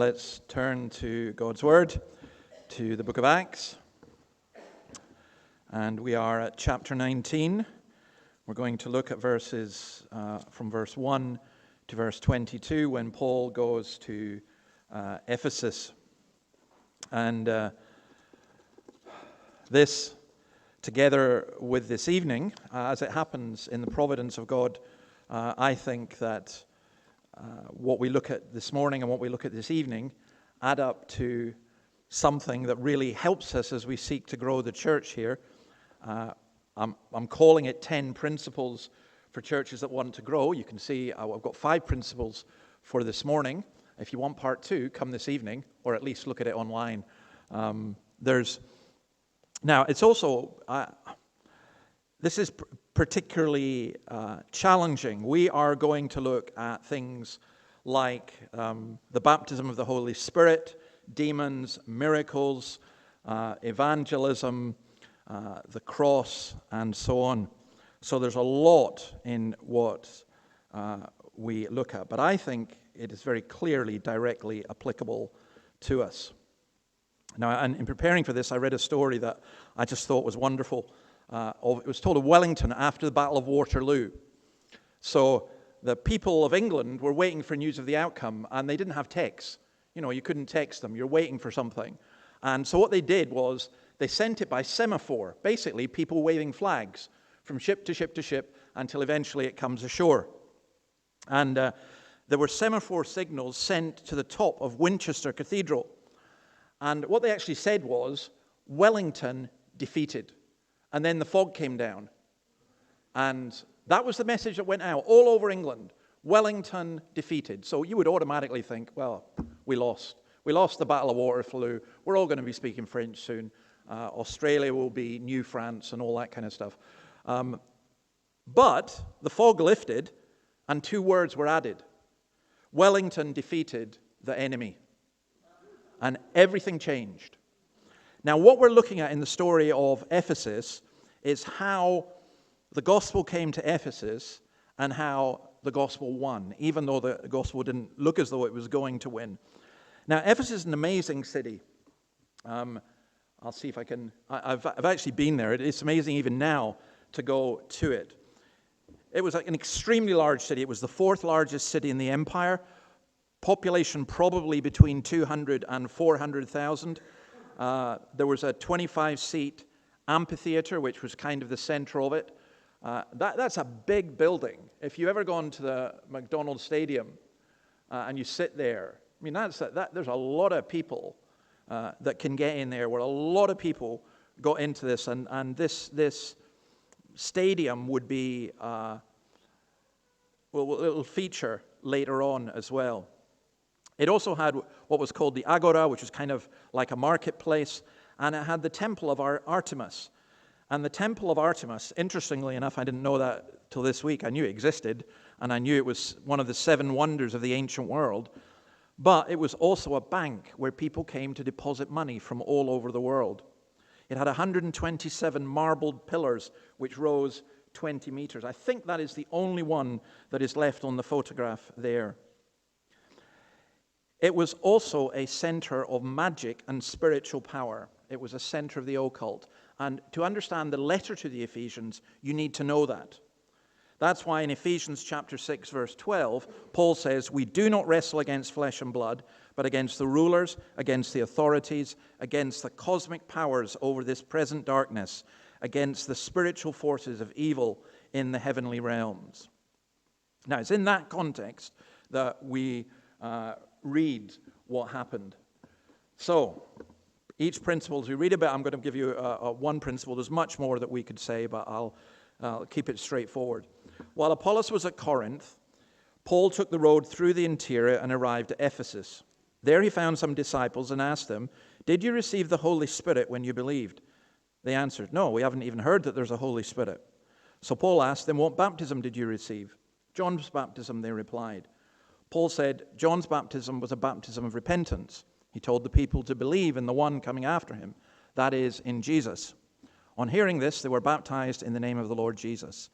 let's turn to God's Word, to the book of Acts. And we are at chapter 19. We're going to look at verses from verse 1 to verse 22 when Paul goes to Ephesus. And this, together with this evening, as it happens in the providence of God, I think that what we look at this morning and what we look at this evening add up to something that really helps us as we seek to grow the church here. I'm calling it 10 principles for churches that want to grow. You can see I've got 5 principles for this morning. If you want part 2, come this evening, or at least look at it online. Now, it's also, this is particularly challenging. We are going to look at things like the baptism of the Holy Spirit, demons, miracles, evangelism, the cross, and so on. So there's a lot in what we look at. But I think it is very clearly, directly applicable to us. Now, and in preparing for this, I read a story that I just thought was wonderful. It was told of Wellington after the Battle of Waterloo. So the people of England were waiting for news of the outcome, and they didn't have texts. You know, you couldn't text them. You're waiting for something. And so what they did was they sent it by semaphore, basically people waving flags from ship to ship to ship until eventually it comes ashore. And there were semaphore signals sent to the top of Winchester Cathedral. And what they actually said was, Wellington defeated. And then the fog came down. And that was the message that went out all over England. Wellington defeated. So you would automatically think, well, we lost. We lost the Battle of Waterloo. We're all going to be speaking French soon. Australia will be New France and all that kind of stuff. But the fog lifted and 2 words were added. Wellington defeated the enemy. And everything changed. Now, what we're looking at in the story of Ephesus is how the gospel came to Ephesus and how the gospel won, even though the gospel didn't look as though it was going to win. Now, Ephesus is an amazing city. I'll see if I can. I've actually been there. It's amazing even now to go to it. It was an extremely large city. It was the 4th largest city in the empire. Population probably between 200 and 400,000. There was a 25-seat amphitheater, which was kind of the center of it. That's a big building. If you've ever gone to the McDonald's Stadium and you sit there, I mean, there's a lot of people that can get in there, where a lot of people got into this, and this stadium would be, it'll feature later on as well. It also had what was called the Agora, which was kind of like a marketplace, and it had the temple of Artemis. And the temple of Artemis, interestingly enough, I didn't know that till this week. I knew it existed, and I knew it was one of the 7 wonders of the ancient world. But it was also a bank where people came to deposit money from all over the world. It had 127 marbled pillars, which rose 20 meters. I think that is the only one that is left on the photograph there. It was also a center of magic and spiritual power. It was a center of the occult. And to understand the letter to the Ephesians, you need to know that. That's why in Ephesians chapter 6, verse 12, Paul says, "We do not wrestle against flesh and blood, but against the rulers, against the authorities, against the cosmic powers over this present darkness, against the spiritual forces of evil in the heavenly realms." Now, it's in that context that we read what happened. So, each principle, as we read about, I'm going to give you one principle. There's much more that we could say, but I'll keep it straightforward. While Apollos was at Corinth, Paul took the road through the interior and arrived at Ephesus. There he found some disciples and asked them, "Did you receive the Holy Spirit when you believed?" They answered, "No, we haven't even heard that there's a Holy Spirit." So Paul asked them, "What baptism did you receive?" "John's baptism," they replied. Paul said, "John's baptism was a baptism of repentance. He told the people to believe in the one coming after him, that is, in Jesus." On hearing this, they were baptized in the name of the Lord Jesus.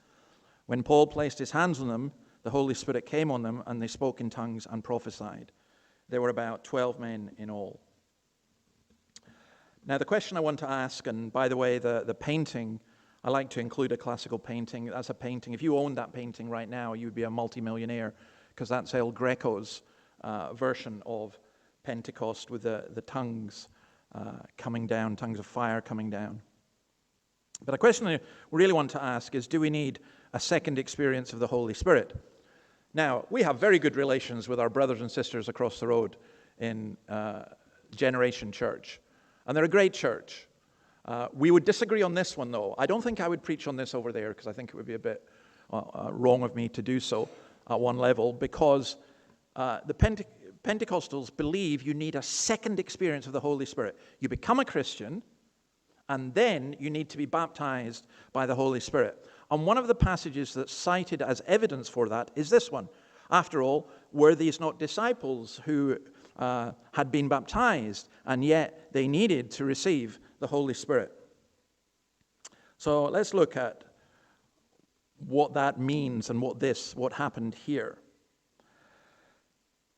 When Paul placed his hands on them, the Holy Spirit came on them, and they spoke in tongues and prophesied. There were about 12 men in all. Now, the question I want to ask, and by the way, the painting, I like to include a classical painting. That's a painting. If you owned that painting right now, you'd be a multimillionaire, because that's El Greco's version of Pentecost with the tongues coming down, tongues of fire coming down. But the question I really want to ask is, do we need a second experience of the Holy Spirit? Now, we have very good relations with our brothers and sisters across the road in Generation Church, and they're a great church. We would disagree on this one, though. I don't think I would preach on this over there, because I think it would be a bit wrong of me to do so at one level, because the Pentecostals believe you need a second experience of the Holy Spirit. You become a Christian, and then you need to be baptized by the Holy Spirit. And one of the passages that's cited as evidence for that is this one. After all, were these not disciples who had been baptized, and yet they needed to receive the Holy Spirit? So let's look at what that means and what happened here.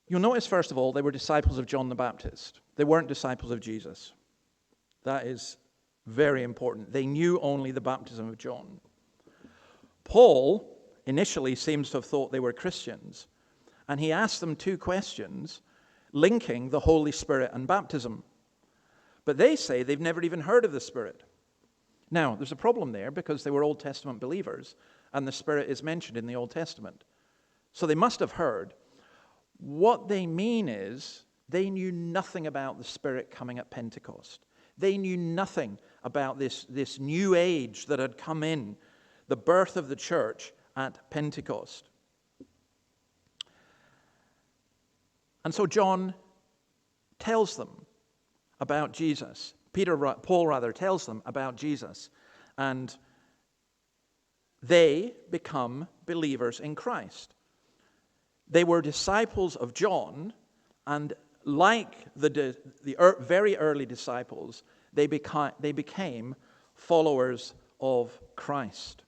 You'll notice, first of all, they were disciples of John the Baptist. They weren't disciples of Jesus. That is very important. They knew only the baptism of John. Paul initially seems to have thought they were Christians, and he asked them two questions linking the Holy Spirit and baptism. But they say they've never even heard of the Spirit. Now, there's a problem there, because they were Old Testament believers, and the Spirit is mentioned in the Old Testament. So they must have heard. What they mean is they knew nothing about the Spirit coming at Pentecost. They knew nothing about this new age that had come in, the birth of the church at Pentecost. And so John tells them about Jesus. Paul tells them about Jesus. And they become believers in Christ. They were disciples of John, and like the very early disciples, they became followers of Christ.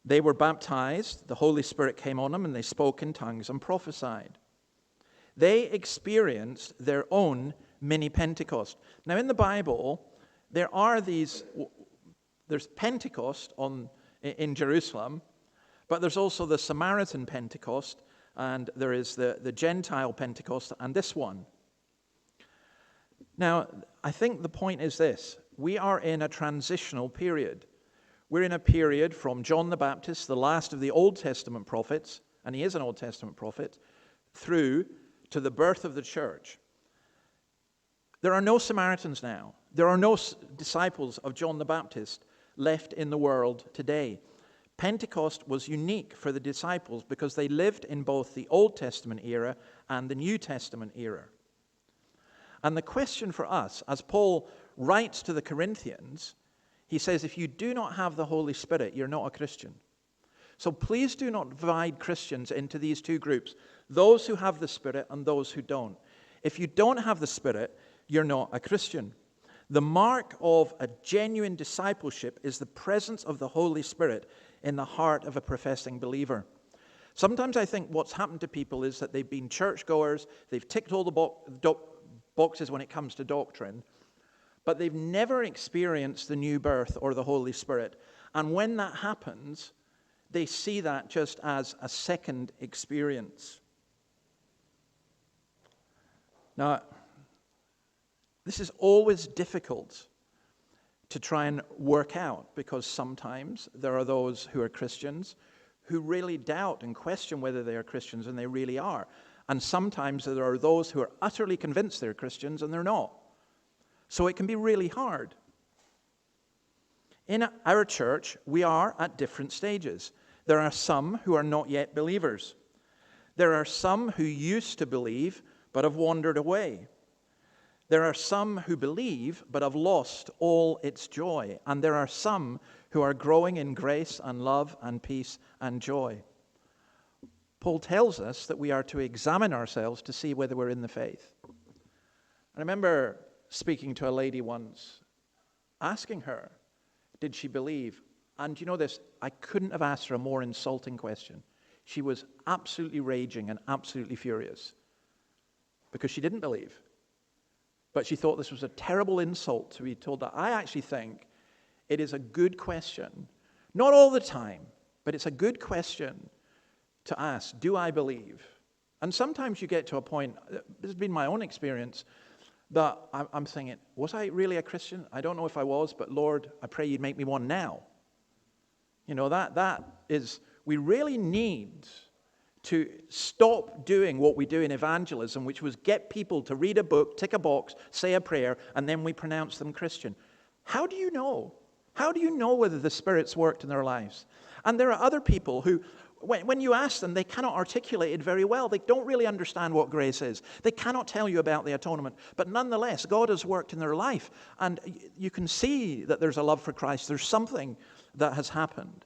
They were baptized, the Holy Spirit came on them, and they spoke in tongues and prophesied. They experienced their own mini Pentecost. Now, in the Bible, there's Pentecost in Jerusalem, but there's also the Samaritan Pentecost, and there is the Gentile Pentecost, and this one. Now, I think the point is this. We are in a transitional period. We're in a period from John the Baptist, the last of the Old Testament prophets, and he is an Old Testament prophet, through to the birth of the church. There are no Samaritans now. There are no disciples of John the Baptist left in the world today. Pentecost was unique for the disciples because they lived in both the Old Testament era and the New Testament era. And the question for us, as Paul writes to the Corinthians, he says, if you do not have the Holy Spirit, you're not a Christian. So please do not divide Christians into these two groups, those who have the Spirit and those who don't. If you don't have the Spirit, you're not a Christian. The mark of a genuine discipleship is the presence of the Holy Spirit in the heart of a professing believer. Sometimes I think what's happened to people is that they've been churchgoers, they've ticked all the boxes when it comes to doctrine, but they've never experienced the new birth or the Holy Spirit. And when that happens, they see that just as a second experience. Now, this is always difficult to try and work out, because sometimes there are those who are Christians who really doubt and question whether they are Christians, and they really are. And sometimes there are those who are utterly convinced they're Christians and they're not. So it can be really hard. In our church, we are at different stages. There are some who are not yet believers. There are some who used to believe but have wandered away. There are some who believe but have lost all its joy. And there are some who are growing in grace and love and peace and joy. Paul tells us that we are to examine ourselves to see whether we're in the faith. I remember speaking to a lady once, asking her, did she believe? And you know this, I couldn't have asked her a more insulting question. She was absolutely raging and absolutely furious. because she didn't believe. But she thought this was a terrible insult to be told that. I actually think it is a good question, not all the time, but it's a good question to ask, do I believe? And sometimes you get to a point, this has been my own experience, that I'm thinking, was I really a Christian? I don't know if I was, but Lord, I pray you'd make me one now. That is, we really need to stop doing what we do in evangelism, which was get people to read a book, tick a box, say a prayer, and then we pronounce them Christian. How do you know? How do you know whether the Spirit's worked in their lives? And there are other people who, when you ask them, they cannot articulate it very well. They don't really understand what grace is. They cannot tell you about the atonement. But nonetheless, God has worked in their life. And you can see that there's a love for Christ. There's something that has happened.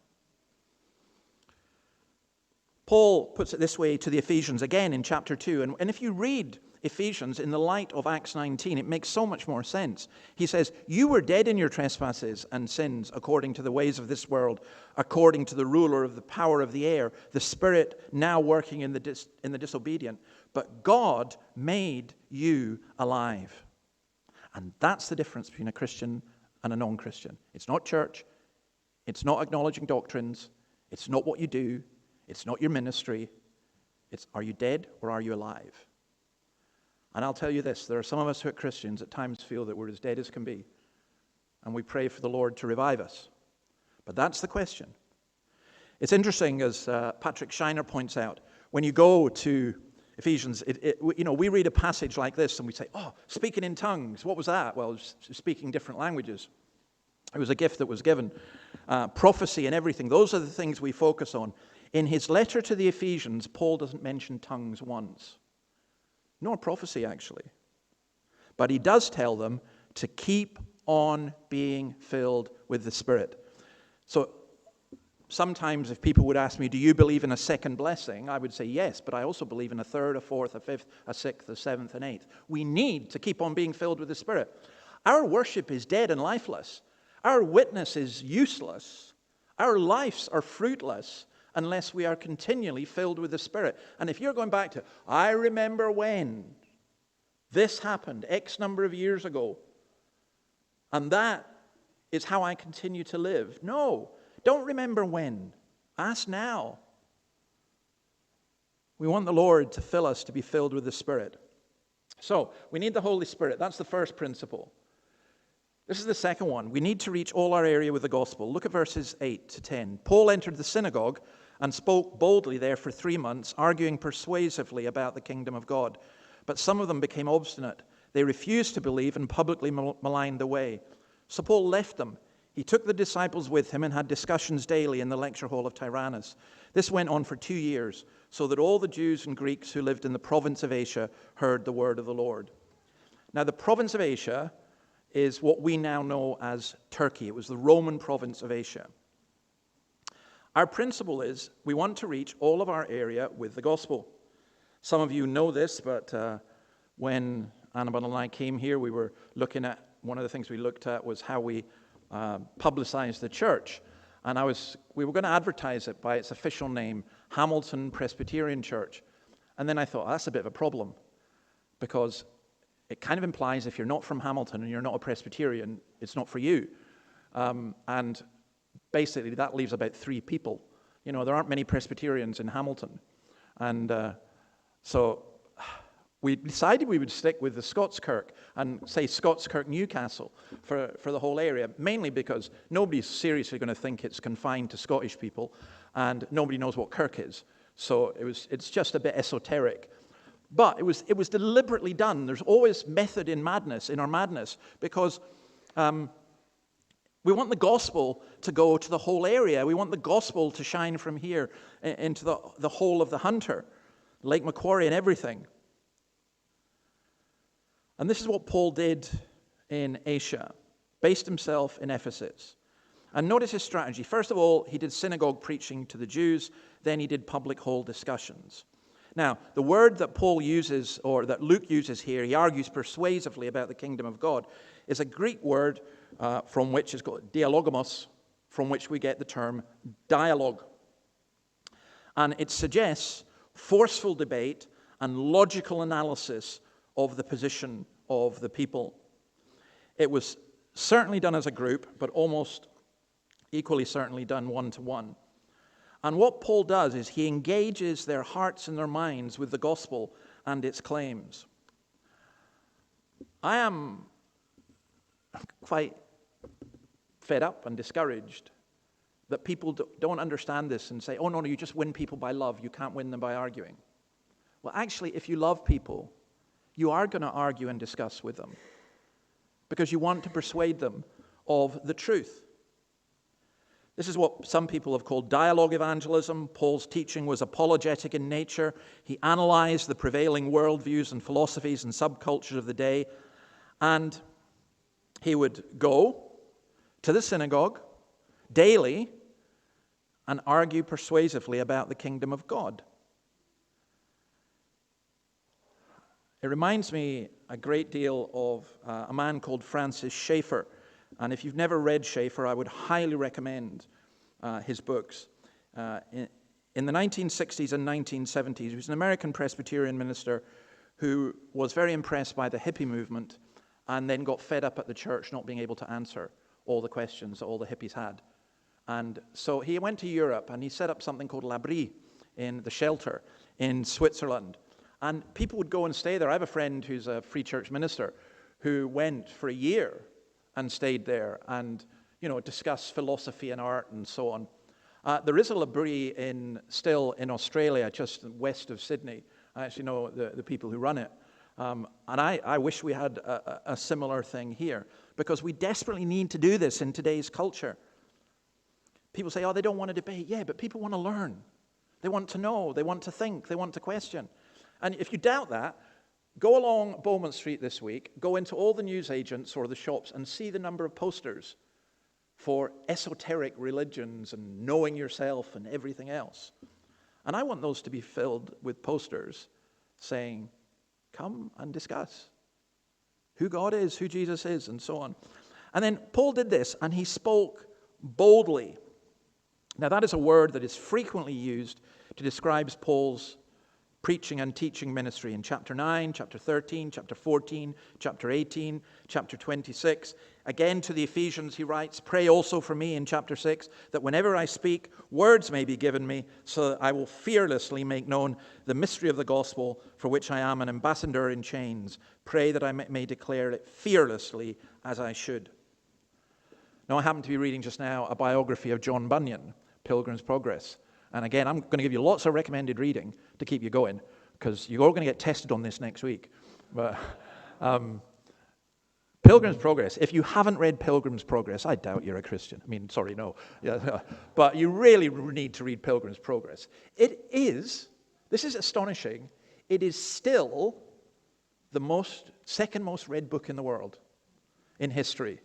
Paul puts it this way to the Ephesians again in chapter 2. And if you read Ephesians in the light of Acts 19, it makes so much more sense. He says, you were dead in your trespasses and sins according to the ways of this world, according to the ruler of the power of the air, the spirit now working in the disobedient. But God made you alive. And that's the difference between a Christian and a non-Christian. It's not church. It's not acknowledging doctrines. It's not what you do. It's not your ministry. It's, are you dead or are you alive? And I'll tell you this, there are some of us who are Christians at times feel that we're as dead as can be. And we pray for the Lord to revive us. But that's the question. It's interesting, as Patrick Shiner points out, when you go to Ephesians, we read a passage like this and we say, oh, speaking in tongues, what was that? Well, it was speaking different languages. It was a gift that was given. Prophecy and everything, those are the things we focus on. In his letter to the Ephesians, Paul doesn't mention tongues once. Nor prophecy, actually. But he does tell them to keep on being filled with the Spirit. So sometimes if people would ask me, do you believe in a second blessing? I would say yes, but I also believe in a third, a fourth, a fifth, a sixth, a seventh, and eighth. We need to keep on being filled with the Spirit. Our worship is dead and lifeless. Our witness is useless. Our lives are fruitless unless we are continually filled with the Spirit. And if you're going back to, I remember when this happened X number of years ago, and that is how I continue to live. No, don't remember when. Ask now. We want the Lord to fill us to be filled with the Spirit. So, we need the Holy Spirit. That's the first principle. This is the second one. We need to reach all our area with the gospel. Look at verses 8 to 10. Paul entered the synagogue and spoke boldly there for 3 months, arguing persuasively about the kingdom of God. But some of them became obstinate. They refused to believe and publicly maligned the way. So Paul left them. He took the disciples with him and had discussions daily in the lecture hall of Tyrannus. This went on for 2 years, so that all the Jews and Greeks who lived in the province of Asia heard the word of the Lord. Now, the province of Asia is what we now know as Turkey. It was the Roman province of Asia. Our principle is we want to reach all of our area with the gospel. Some of you know this, but when Annabelle and I came here, we were looking at, one of the things we looked at was how we publicize the church. And we were going to advertise it by its official name, Hamilton Presbyterian Church. And then I thought, that's a bit of a problem, because it kind of implies if you're not from Hamilton and you're not a Presbyterian, it's not for you. And basically that leaves about 3 people. You know, there aren't many Presbyterians in Hamilton. And so we decided we would stick with the Scots-Kirk and say Scots-Kirk Newcastle for the whole area, mainly because nobody's seriously going to think it's confined to Scottish people, and nobody knows what Kirk is. So it's just a bit esoteric. But it was deliberately done. There's always method in our madness, because we want the gospel to go to the whole area. We want the gospel to shine from here into the whole of the Hunter, Lake Macquarie and everything. And this is what Paul did in Asia, based himself in Ephesus. And notice his strategy. First of all, he did synagogue preaching to the Jews. Then he did public hall discussions. Now, the word that Paul uses, or that Luke uses here, he argues persuasively about the kingdom of God, is a Greek word from which is called dialogos, from which we get the term dialogue. And it suggests forceful debate and logical analysis of the position of the people. It was certainly done as a group, but almost equally certainly done one-to-one. And what Paul does is he engages their hearts and their minds with the gospel and its claims. I am quite fed up and discouraged that people don't understand this and say, oh, no, you just win people by love. You can't win them by arguing. Well, actually, if you love people, you are going to argue and discuss with them because you want to persuade them of the truth. This is what some people have called dialogue evangelism. Paul's teaching was apologetic in nature. He analyzed the prevailing worldviews and philosophies and subcultures of the day, and he would go to the synagogue daily and argue persuasively about the kingdom of God. It reminds me a great deal of a man called Francis Schaeffer. And if you've never read Schaeffer, I would highly recommend his books. In the 1960s and 1970s, he was an American Presbyterian minister who was very impressed by the hippie movement and then got fed up at the church not being able to answer all the questions that all the hippies had. And so he went to Europe and he set up something called L'Abri, in the shelter in Switzerland. And people would go and stay there. I have a friend who's a free church minister who went for a year and stayed there and, discussed philosophy and art and so on. There is a L'Abri still in Australia, just west of Sydney. I actually know the people who run it. And I wish we had a similar thing here, because we desperately need to do this in today's culture. People say, oh, they don't want to debate. Yeah, but people want to learn. They want to know. They want to think. They want to question. And if you doubt that, go along Bowman Street this week, go into all the newsagents or the shops and see the number of posters for esoteric religions and knowing yourself and everything else. And I want those to be filled with posters saying, come and discuss who God is, who Jesus is, and so on. And then Paul did this, and he spoke boldly. Now, that is a word that is frequently used to describe Paul's preaching and teaching ministry in chapter 9, chapter 13, chapter 14, chapter 18, chapter 26. Again, to the Ephesians, he writes, pray also for me in chapter 6, that whenever I speak, words may be given me, so that I will fearlessly make known the mystery of the gospel, for which I am an ambassador in chains. Pray that I may declare it fearlessly as I should. Now, I happen to be reading just now a biography of John Bunyan, Pilgrim's Progress. And again, I'm going to give you lots of recommended reading to keep you going, because you're all going to get tested on this next week. But Pilgrim's Progress, if you haven't read Pilgrim's Progress, I doubt you're a Christian. No. Yeah, but you really need to read Pilgrim's Progress. This is astonishing, it is still the second most read book in the world in history.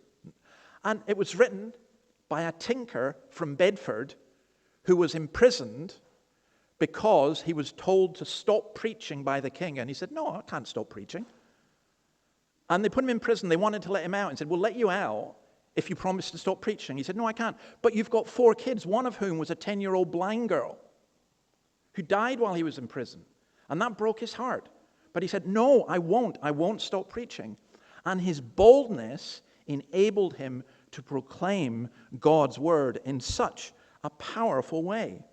And it was written by a tinker from Bedford who was imprisoned because he was told to stop preaching by the king. And he said, no, I can't stop preaching. And they put him in prison. They wanted to let him out and said, we'll let you out if you promise to stop preaching. He said, no, I can't. But you've got 4 kids, one of whom was a 10-year-old blind girl who died while he was in prison. And that broke his heart. But he said, no, I won't stop preaching. And his boldness enabled him to proclaim God's word in such a powerful way.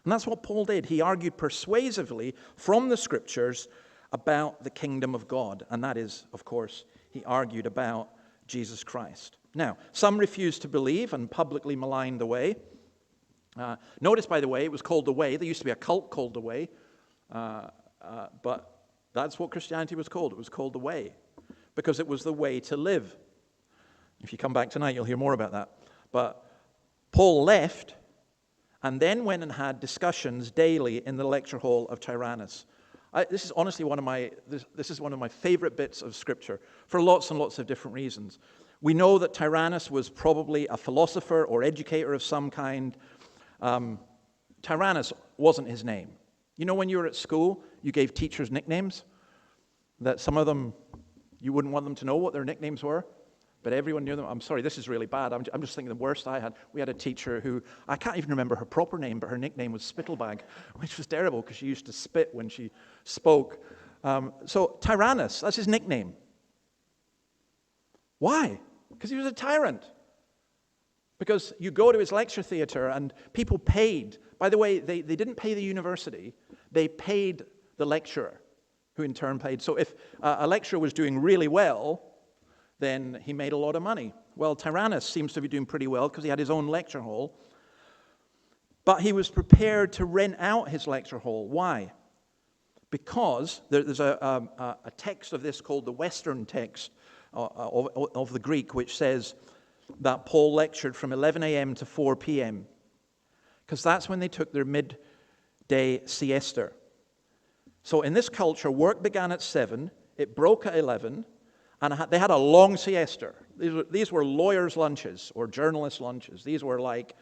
And that's what Paul did. He argued persuasively from the scriptures about the kingdom of God. And that is, of course, he argued about Jesus Christ. Now, some refused to believe and publicly maligned the way. Notice, by the way, it was called the Way. There used to be a cult called the Way. But that's what Christianity was called. It was called the Way, because it was the way to live. If you come back tonight, you'll hear more about that. But Paul left and then went and had discussions daily in the lecture hall of Tyrannus. This is honestly one of my favorite bits of Scripture for lots and lots of different reasons. We know that Tyrannus was probably a philosopher or educator of some kind. Tyrannus wasn't his name. You know, when you were at school, you gave teachers nicknames that some of them, you wouldn't want them to know what their nicknames were. But everyone knew them. I'm sorry, this is really bad. I'm just thinking the worst I had. We had a teacher who, I can't even remember her proper name, but her nickname was Spittlebag, which was terrible because she used to spit when she spoke. So Tyrannus, that's his nickname. Why? Because he was a tyrant. Because you go to his lecture theater and people paid. By the way, they didn't pay the university. They paid the lecturer, who in turn paid. So if a lecturer was doing really well, then he made a lot of money. Well, Tyrannus seems to be doing pretty well because he had his own lecture hall. But he was prepared to rent out his lecture hall. Why? Because there's a text of this called the Western text of the Greek, which says that Paul lectured from 11 a.m. to 4 p.m. because that's when they took their midday siesta. So in this culture, work began at 7, it broke at 11, and they had a long siesta. These were lawyers' lunches or journalists' lunches. These were like,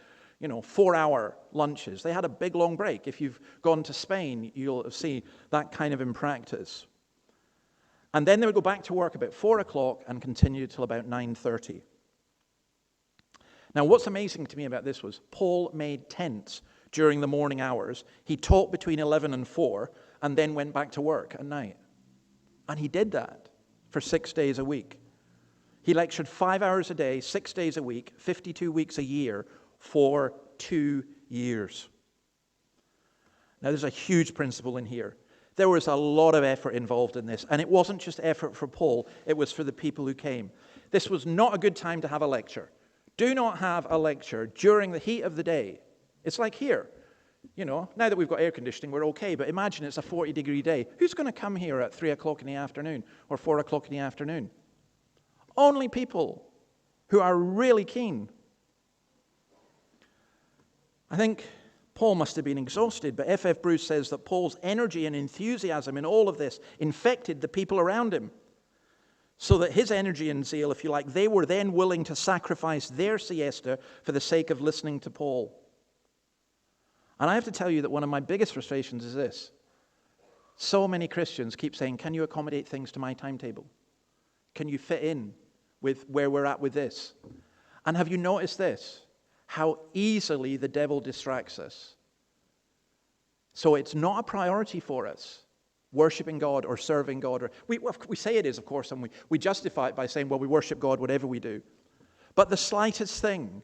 4-hour lunches. They had a big long break. If you've gone to Spain, you'll see that kind of in practice. And then they would go back to work about 4 o'clock and continue till about 9:30. Now, what's amazing to me about this was Paul made tents during the morning hours. He taught between 11 and 4 and then went back to work at night. And he did that for 6 days a week. He lectured 5 hours a day, 6 days a week, 52 weeks a year for 2 years. Now, there's a huge principle in here. There was a lot of effort involved in this. And it wasn't just effort for Paul. It was for the people who came. This was not a good time to have a lecture. Do not have a lecture during the heat of the day. It's like here. Now that we've got air conditioning, we're okay. But imagine it's a 40-degree day. Who's going to come here at 3 o'clock in the afternoon or 4 o'clock in the afternoon? Only people who are really keen. I think Paul must have been exhausted, but F.F. Bruce says that Paul's energy and enthusiasm in all of this infected the people around him. So that his energy and zeal, if you like, they were then willing to sacrifice their siesta for the sake of listening to Paul. And I have to tell you that one of my biggest frustrations is this. So many Christians keep saying, can you accommodate things to my timetable? Can you fit in with where we're at with this? And have you noticed this? How easily the devil distracts us. So it's not a priority for us. Worshiping God or serving God. Or we say it is, of course, and we justify it by saying, well, we worship God whatever we do. But the slightest thing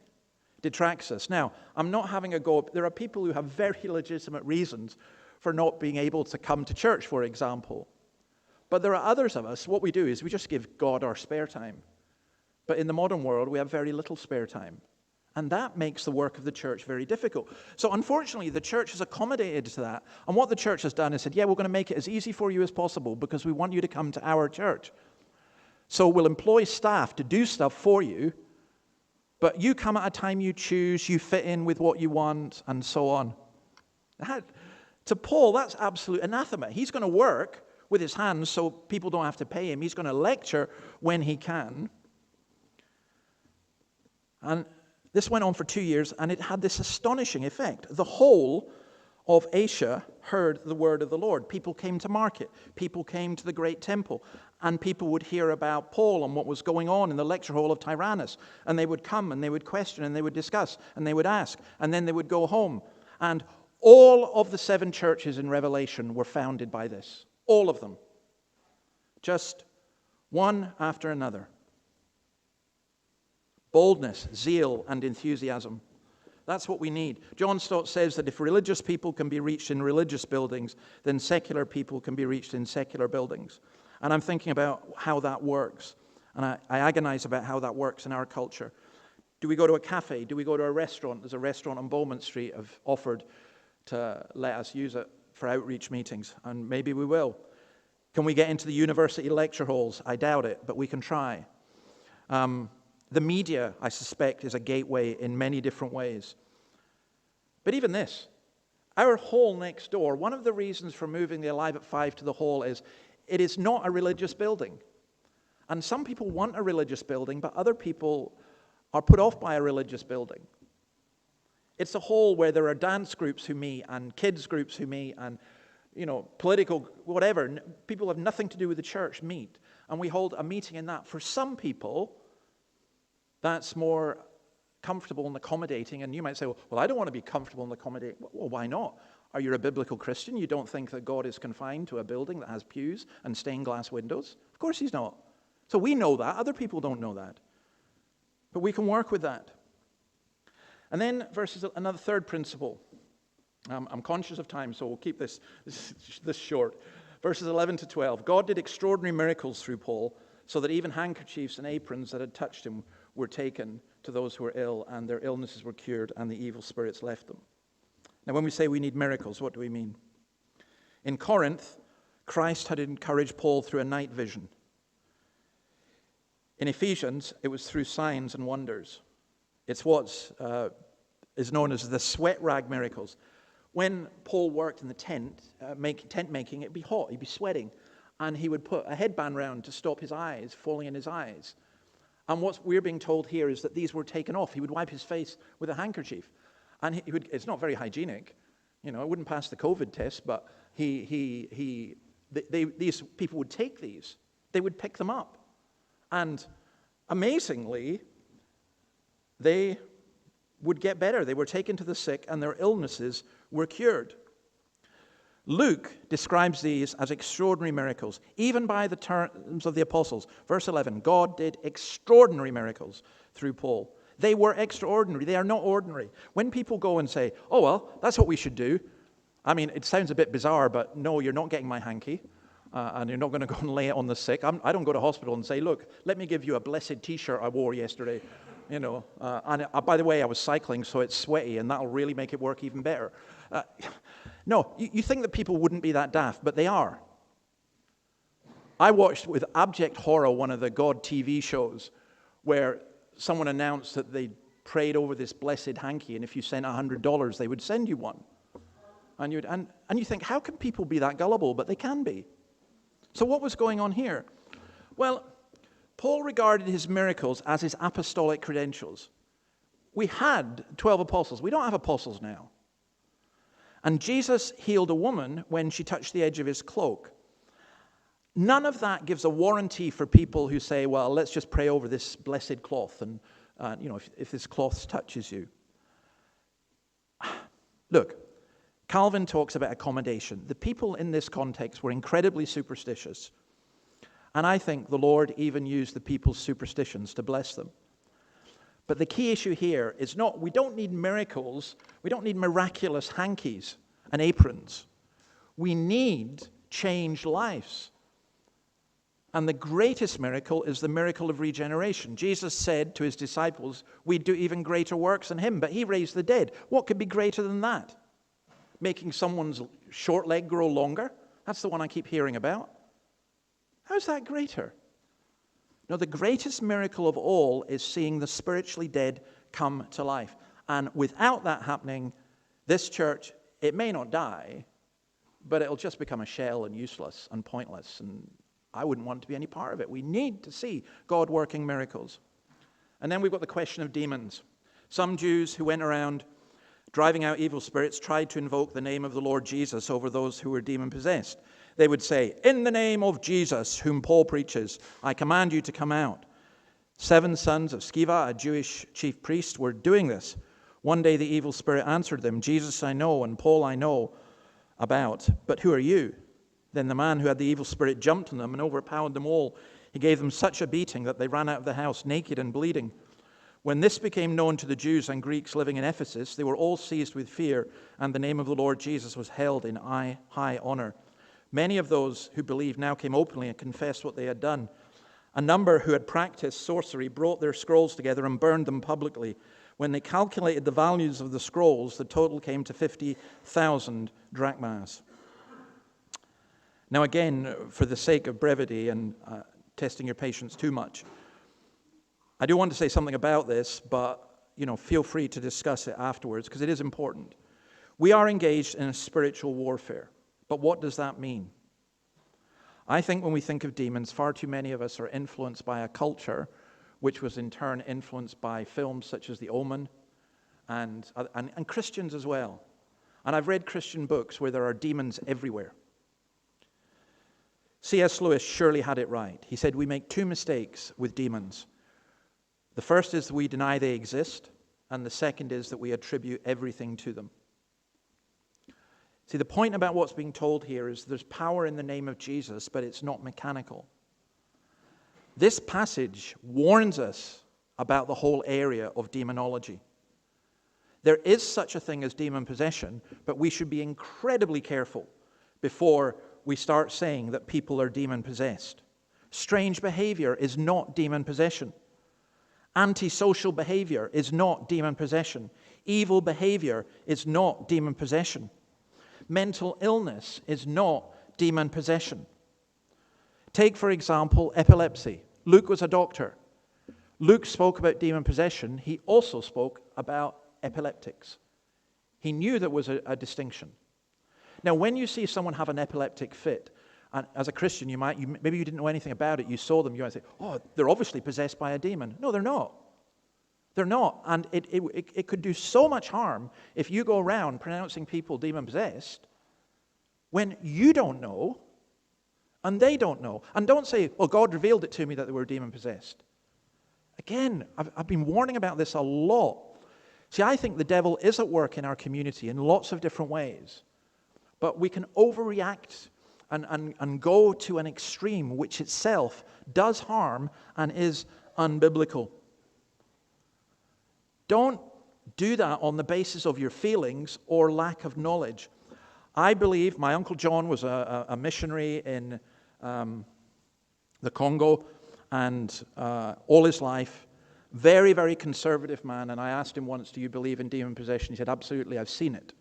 detracts us. Now, I'm not having a go. There are people who have very legitimate reasons for not being able to come to church, for example. But there are others of us, what we do is we just give God our spare time. But in the modern world, we have very little spare time. And that makes the work of the church very difficult. So unfortunately, the church has accommodated to that. And what the church has done is said, yeah, we're going to make it as easy for you as possible because we want you to come to our church. So we'll employ staff to do stuff for you, but you come at a time you choose, you fit in with what you want, and so on. To Paul, that's absolute anathema. He's going to work with his hands so people don't have to pay him. He's going to lecture when he can. And this went on for 2 years, and it had this astonishing effect. The whole of Asia heard the word of the Lord. People came to market. People came to the great temple. And people would hear about Paul and what was going on in the lecture hall of Tyrannus. And they would come, and they would question, and they would discuss, and they would ask. And then they would go home. And all of the 7 churches in Revelation were founded by this. All of them. Just one after another. Boldness, zeal, and enthusiasm. That's what we need. John Stott says that if religious people can be reached in religious buildings, then secular people can be reached in secular buildings. And I'm thinking about how that works. And I agonize about how that works in our culture. Do we go to a cafe? Do we go to a restaurant? There's a restaurant on Bowman Street have offered to let us use it for outreach meetings, and maybe we will. Can we get into the university lecture halls? I doubt it, but we can try. The media, I suspect, is a gateway in many different ways. But even this, our hall next door, one of the reasons for moving the Alive at 5 to the hall is it is not a religious building. And some people want a religious building, but other people are put off by a religious building. It's a hall where there are dance groups who meet and kids groups who meet and, political, whatever. People have nothing to do with the church meet. And we hold a meeting in that. For some people, that's more comfortable and accommodating. And you might say, well, I don't want to be comfortable and accommodating. Well, why not? Are you a biblical Christian? You don't think that God is confined to a building that has pews and stained glass windows? Of course he's not. So we know that. Other people don't know that. But we can work with that. And then another third principle. I'm conscious of time, so we'll keep this short. Verses 11 to 12. God did extraordinary miracles through Paul, so that even handkerchiefs and aprons that had touched him were taken to those who were ill, and their illnesses were cured, and the evil spirits left them. Now, when we say we need miracles, what do we mean? In Corinth, Christ had encouraged Paul through a night vision. In Ephesians, it was through signs and wonders. It's what is known as the sweat rag miracles. When Paul worked in the tent making, it'd be hot, he'd be sweating, and he would put a headband round to stop his eyes falling in his eyes. And what we're being told here is that these were taken off. He would wipe his face with a handkerchief. And it's not very hygienic. It wouldn't pass the COVID test, but these people would take these. They would pick them up. And amazingly, they would get better. They were taken to the sick, and their illnesses were cured. Luke describes these as extraordinary miracles, even by the terms of the apostles. Verse 11, God did extraordinary miracles through Paul. They were extraordinary. They are not ordinary. When people go and say, oh, well, that's what we should do. I mean, it sounds a bit bizarre, but no, you're not getting my hanky, and you're not going to go and lay it on the sick. I don't go to hospital and say, look, let me give you a blessed T-shirt I wore yesterday. And by the way, I was cycling, so it's sweaty, and that'll really make it work even better. No, you think that people wouldn't be that daft, but they are. I watched with abject horror one of the God TV shows where someone announced that they prayed over this blessed hanky, and if you sent $100, they would send you one. And you think, how can people be that gullible? But they can be. So what was going on here? Well, Paul regarded his miracles as his apostolic credentials. We had 12 apostles. We don't have apostles now. And Jesus healed a woman when she touched the edge of his cloak. None of that gives a warranty for people who say, well, let's just pray over this blessed cloth, and if this cloth touches you. Look, Calvin talks about accommodation. The people in this context were incredibly superstitious. And I think the Lord even used the people's superstitions to bless them. But the key issue here is not, we don't need miracles, we don't need miraculous hankies and aprons. We need changed lives. And the greatest miracle is the miracle of regeneration. Jesus said to his disciples, we'd do even greater works than him, but he raised the dead. What could be greater than that? Making someone's short leg grow longer? That's the one I keep hearing about. How's that greater? No, the greatest miracle of all is seeing the spiritually dead come to life. And without that happening, this church, it may not die, but it'll just become a shell and useless and pointless. And I wouldn't want to be any part of it. We need to see God working miracles. And then we've got the question of demons. Some Jews who went around driving out evil spirits tried to invoke the name of the Lord Jesus over those who were demon-possessed. They would say, in the name of Jesus, whom Paul preaches, I command you to come out. 7 sons of Sceva, a Jewish chief priest, were doing this. One day the evil spirit answered them, Jesus I know, and Paul I know about, but who are you? Then the man who had the evil spirit jumped on them and overpowered them all. He gave them such a beating that they ran out of the house naked and bleeding. When this became known to the Jews and Greeks living in Ephesus, they were all seized with fear, and the name of the Lord Jesus was held in high honor. Many of those who believed now came openly and confessed what they had done. A number who had practiced sorcery brought their scrolls together and burned them publicly. When they calculated the values of the scrolls, the total came to 50,000 drachmas. Now again, for the sake of brevity and testing your patience too much, I do want to say something about this, but feel free to discuss it afterwards because it is important. We are engaged in a spiritual warfare. But what does that mean? I think when we think of demons, far too many of us are influenced by a culture which was in turn influenced by films such as The Omen and Christians as well. And I've read Christian books where there are demons everywhere. C.S. Lewis surely had it right. He said we make 2 mistakes with demons. The first is that we deny they exist, and the second is that we attribute everything to them. See, the point about what's being told here is there's power in the name of Jesus, but it's not mechanical. This passage warns us about the whole area of demonology. There is such a thing as demon possession, but we should be incredibly careful before we start saying that people are demon possessed. Strange behavior is not demon possession. Antisocial behavior is not demon possession. Evil behavior is not demon possession. Mental illness is not demon possession. Take, for example, epilepsy. Luke was a doctor. Luke spoke about demon possession. He also spoke about epileptics. He knew there was a distinction. Now, when you see someone have an epileptic fit, and as a Christian, maybe you didn't know anything about it, you saw them, you might say, oh, they're obviously possessed by a demon. No, they're not. They're not. And it could do so much harm if you go around pronouncing people demon-possessed when you don't know and they don't know. And don't say, well, God revealed it to me that they were demon-possessed. Again, I've been warning about this a lot. See, I think the devil is at work in our community in lots of different ways. But we can overreact and go to an extreme which itself does harm and is unbiblical. Don't do that on the basis of your feelings or lack of knowledge. I believe my Uncle John was a missionary in the Congo, and all his life, very, very conservative man. And I asked him once, do you believe in demon possession? He said, absolutely, I've seen it.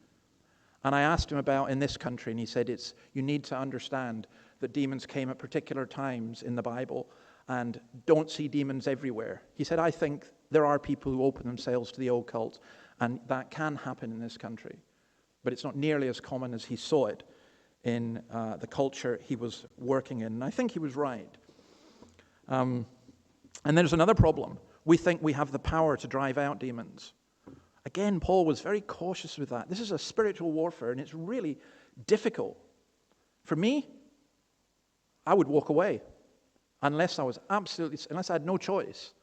And I asked him about in this country, and he said, you need to understand that demons came at particular times in the Bible, and don't see demons everywhere. He said, I think there are people who open themselves to the occult, and that can happen in this country. But it's not nearly as common as he saw it in the culture he was working in. And I think he was right. And there's another problem. We think we have the power to drive out demons. Again, Paul was very cautious with that. This is a spiritual warfare, and it's really difficult. For me, I would walk away unless I had no choice.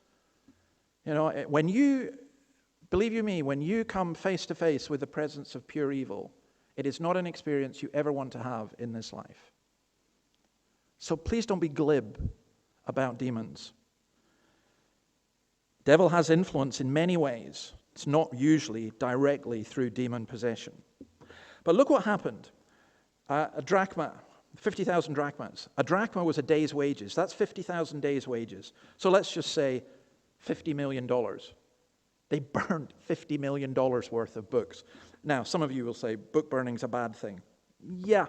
You know, believe you me, when you come face to face with the presence of pure evil, it is not an experience you ever want to have in this life. So please don't be glib about demons. Devil has influence in many ways. It's not usually directly through demon possession. But look what happened. A drachma, 50,000 drachmas. A drachma was a day's wages. That's 50,000 days' wages. So let's just say $50 million. They burned $50 million worth of books. Now, some of you will say, book burning's a bad thing. Yeah,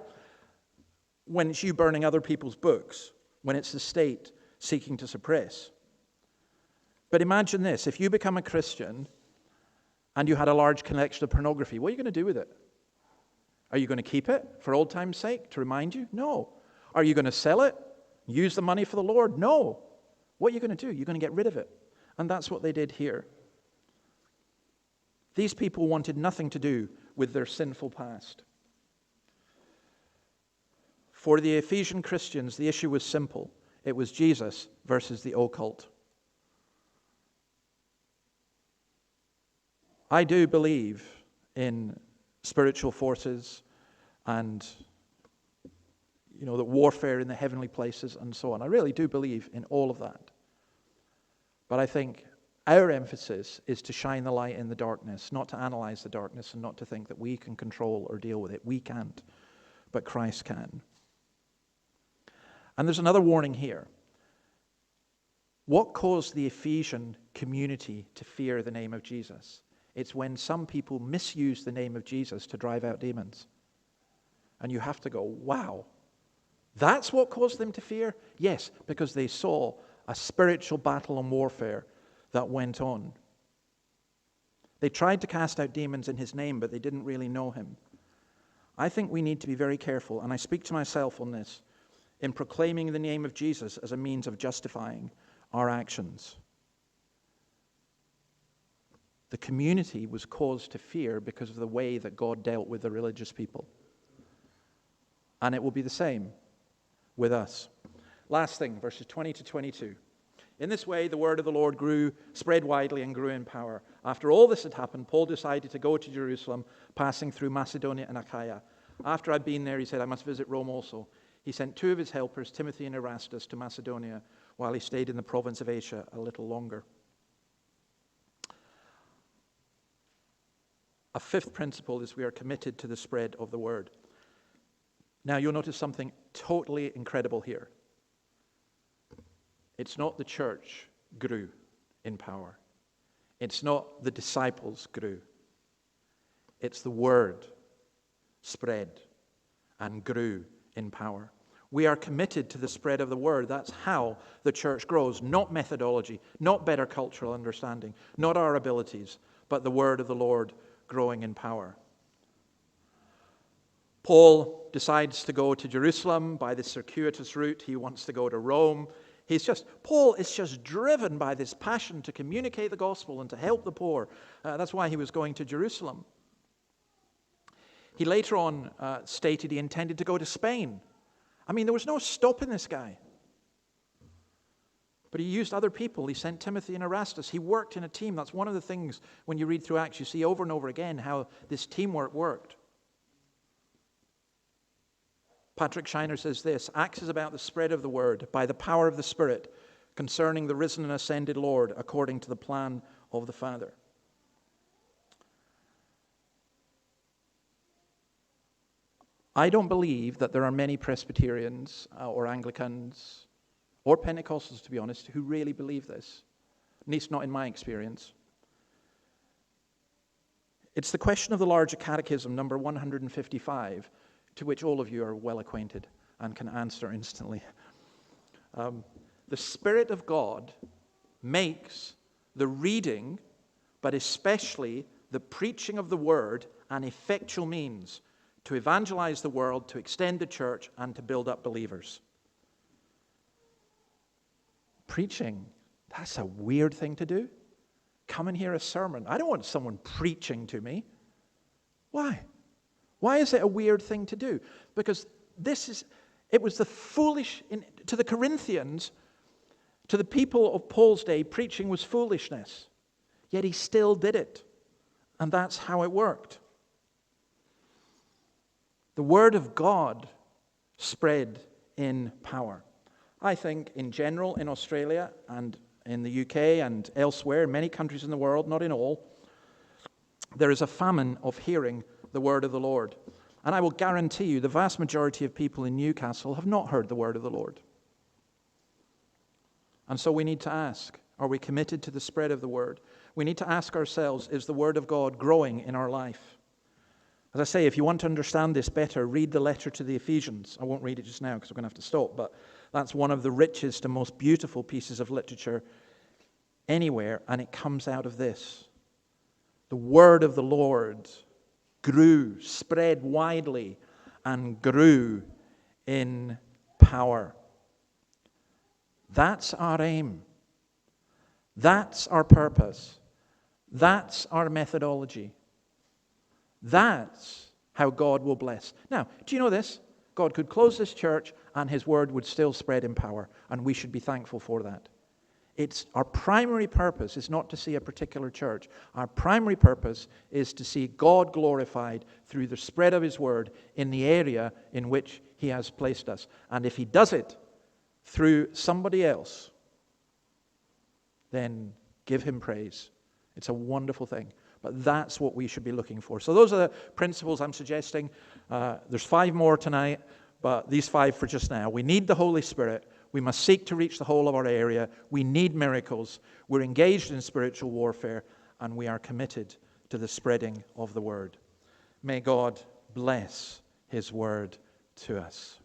when it's you burning other people's books, when it's the state seeking to suppress. But imagine this, if you become a Christian and you had a large collection of pornography, what are you going to do with it? Are you going to keep it for old time's sake, to remind you? No. Are you going to sell it? Use the money for the Lord? No. What are you going to do? You're going to get rid of it. And that's what they did here. These people wanted nothing to do with their sinful past. For the Ephesian Christians, the issue was simple. It was Jesus versus the occult. I do believe in spiritual forces and, the warfare in the heavenly places and so on. I really do believe in all of that. But I think our emphasis is to shine the light in the darkness, not to analyze the darkness and not to think that we can control or deal with it. We can't, but Christ can. And there's another warning here. What caused the Ephesian community to fear the name of Jesus? It's when some people misuse the name of Jesus to drive out demons. And you have to go, wow, that's what caused them to fear? Yes, because they saw a spiritual battle and warfare that went on. They tried to cast out demons in his name, but they didn't really know him. I think we need to be very careful, and I speak to myself on this, in proclaiming the name of Jesus as a means of justifying our actions. The community was caused to fear because of the way that God dealt with the religious people. And it will be the same with us. Last thing, verses 20 to 22. In this way, the word of the Lord spread widely and grew in power. After all this had happened, Paul decided to go to Jerusalem, passing through Macedonia and Achaia. After I'd been there, he said, I must visit Rome also. He sent 2 of his helpers, Timothy and Erastus, to Macedonia while he stayed in the province of Asia a little longer. A 5th principle is we are committed to the spread of the word. Now, you'll notice something totally incredible here. It's not the church grew in power. It's not the disciples grew. It's the word spread and grew in power. We are committed to the spread of the word. That's how the church grows. Not methodology, not better cultural understanding, not our abilities, but the word of the Lord growing in power. Paul decides to go to Jerusalem by this circuitous route. He wants to go to Rome. Paul is just driven by this passion to communicate the gospel and to help the poor. That's why he was going to Jerusalem. He later on stated he intended to go to Spain. I mean, there was no stopping this guy. But he used other people. He sent Timothy and Erastus. He worked in a team. That's one of the things when you read through Acts, you see over and over again how this teamwork worked. Patrick Shiner says this, Acts is about the spread of the word by the power of the Spirit concerning the risen and ascended Lord according to the plan of the Father. I don't believe that there are many Presbyterians or Anglicans or Pentecostals, to be honest, who really believe this, at least not in my experience. It's the question of the larger catechism, number 155, to which all of you are well acquainted and can answer instantly. The Spirit of God makes the reading, but especially the preaching of the word, an effectual means to evangelize the world, to extend the church, and to build up believers. Preaching, that's a weird thing to do. Come and hear a sermon. I don't want someone preaching to me. Why? Why is it a weird thing to do? Because it was the foolish, to the Corinthians, to the people of Paul's day, preaching was foolishness. Yet he still did it. And that's how it worked. The word of God spread in power. I think in general in Australia and in the UK and elsewhere, in many countries in the world, not in all, there is a famine of hearing the word of the Lord. And I will guarantee you the vast majority of people in Newcastle have not heard the word of the Lord. And so we need to ask, are we committed to the spread of the word? We need to ask ourselves, is the word of God growing in our life? As I say, if you want to understand this better, read the letter to the Ephesians. I won't read it just now because we're going to have to stop, but that's one of the richest and most beautiful pieces of literature anywhere, and it comes out of this. The word of the Lord grew, spread widely, and grew in power. That's our aim. That's our purpose. That's our methodology. That's how God will bless. Now, do you know this? God could close this church and his word would still spread in power, and we should be thankful for that. Our primary purpose is not to see a particular church. Our primary purpose is to see God glorified through the spread of his word in the area in which he has placed us. And if he does it through somebody else, then give him praise. It's a wonderful thing. But that's what we should be looking for. So those are the principles I'm suggesting. There's 5 more tonight, but these 5 for just now. We need the Holy Spirit. We must seek to reach the whole of our area. We need miracles. We're engaged in spiritual warfare, and we are committed to the spreading of the word. May God bless his word to us.